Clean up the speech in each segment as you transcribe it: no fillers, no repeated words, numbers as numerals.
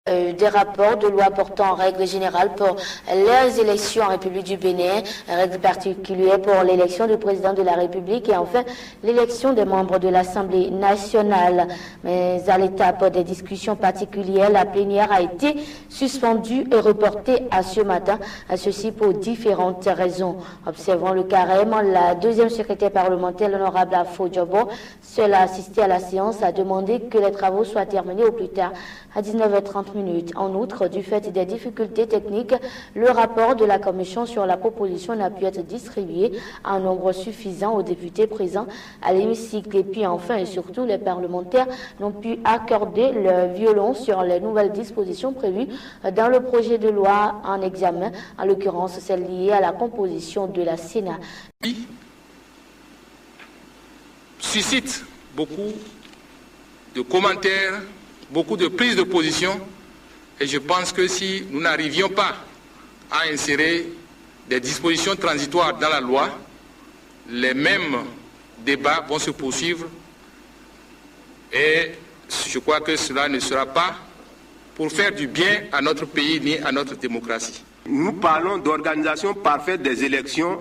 Des rapports de loi portant en règle générale pour les élections en République du Bénin, règles particulières pour l'élection du président de la République et enfin l'élection des membres de l'Assemblée nationale. Mais à l'étape des discussions particulières, la plénière a été suspendue et reportée à ce matin, à ceci pour différentes raisons. Observant le carême, la deuxième secrétaire parlementaire, l'honorable Afo Djobo, seule a assisté à la séance, a demandé que les travaux soient terminés au plus tard à 19h30. En outre, du fait des difficultés techniques, le rapport de la Commission sur la proposition n'a pu être distribué en nombre suffisant aux députés présents à l'hémicycle. Et puis enfin et surtout, les parlementaires n'ont pu accorder leur violon sur les nouvelles dispositions prévues dans le projet de loi en examen, en l'occurrence celle liée à la composition de la Sénat. Suscite beaucoup de commentaires, beaucoup de prises de position. Et je pense que si nous n'arrivions pas à insérer des dispositions transitoires dans la loi, les mêmes débats vont se poursuivre et je crois que cela ne sera pas pour faire du bien à notre pays ni à notre démocratie. Nous parlons d'organisation parfaite des élections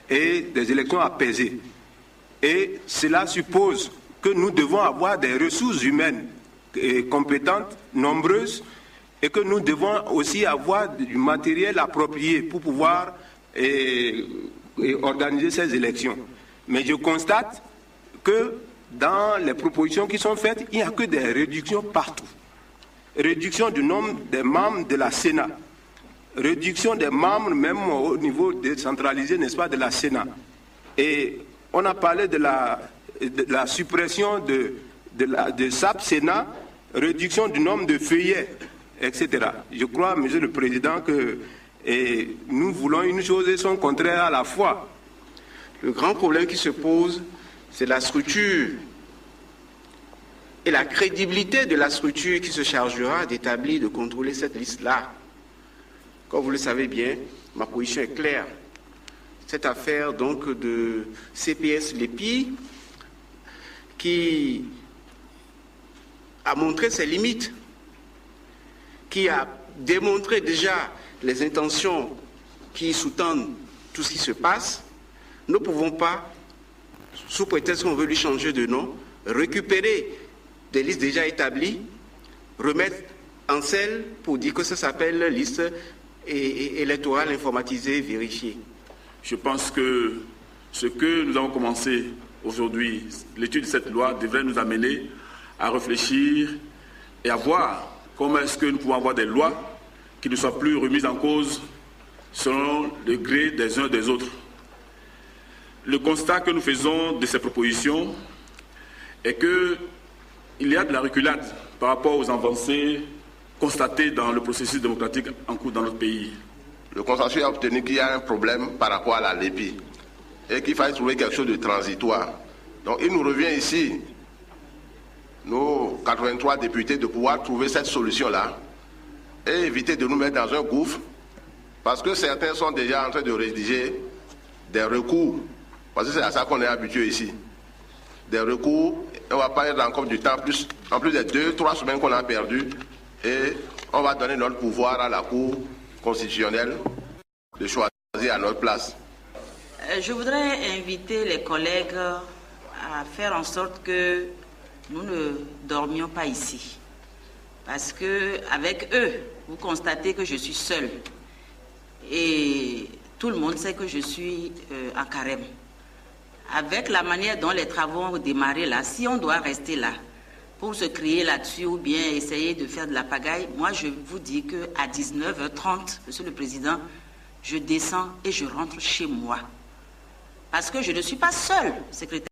et des élections apaisées. Et cela suppose que nous devons avoir des ressources humaines compétentes, nombreuses, et que nous devons aussi avoir du matériel approprié pour pouvoir organiser ces élections. Mais je constate que dans les propositions qui sont faites, il n'y a que des réductions partout. Réduction du nombre des membres de la Sénat, réduction des membres même au niveau décentralisé, n'est-ce pas, de la Sénat. Et on a parlé de la suppression de SAP Sénat, réduction du nombre de feuillets, etc. Je crois, Monsieur le Président, que nous voulons une chose et son contraire à la fois. Le grand problème qui se pose, c'est la structure et la crédibilité de la structure qui se chargera d'établir, de contrôler cette liste-là. Comme vous le savez bien, ma position est claire. Cette affaire donc de CPS Lépi, qui a montré ses limites, qui a démontré déjà les intentions qui sous-tendent tout ce qui se passe, nous ne pouvons pas, sous prétexte qu'on veut lui changer de nom, récupérer des listes déjà établies, remettre en selle pour dire que ça s'appelle liste électorale informatisée vérifiée. Je pense que ce que nous avons commencé aujourd'hui, l'étude de cette loi, devrait nous amener à réfléchir et à voir comment est-ce que nous pouvons avoir des lois qui ne soient plus remises en cause selon le gré des uns des autres. Le constat que nous faisons de ces propositions est qu'il y a de la reculade par rapport aux avancées constatées dans le processus démocratique en cours dans notre pays. Le consensus a obtenu qu'il y a un problème par rapport à la Lépi et qu'il fallait trouver quelque chose de transitoire. Donc il nous revient ici, nos 83 députés, de pouvoir trouver cette solution-là et éviter de nous mettre dans un gouffre, parce que certains sont déjà en train de rédiger des recours, parce que c'est à ça qu'on est habitué ici. Des recours, et on ne va pas être encore du temps, en plus des 2-3 semaines qu'on a perdues, et on va donner notre pouvoir à la Cour constitutionnelle de choisir à notre place. Je voudrais inviter les collègues à faire en sorte que nous ne dormions pas ici. Parce qu'avec eux, vous constatez que je suis seule. Et tout le monde sait que je suis en carême. Avec la manière dont les travaux ont démarré là, si on doit rester là pour se crier là-dessus ou bien essayer de faire de la pagaille, moi je vous dis qu'à 19h30, Monsieur le Président, je descends et je rentre chez moi. Parce que je ne suis pas seule, secrétaire.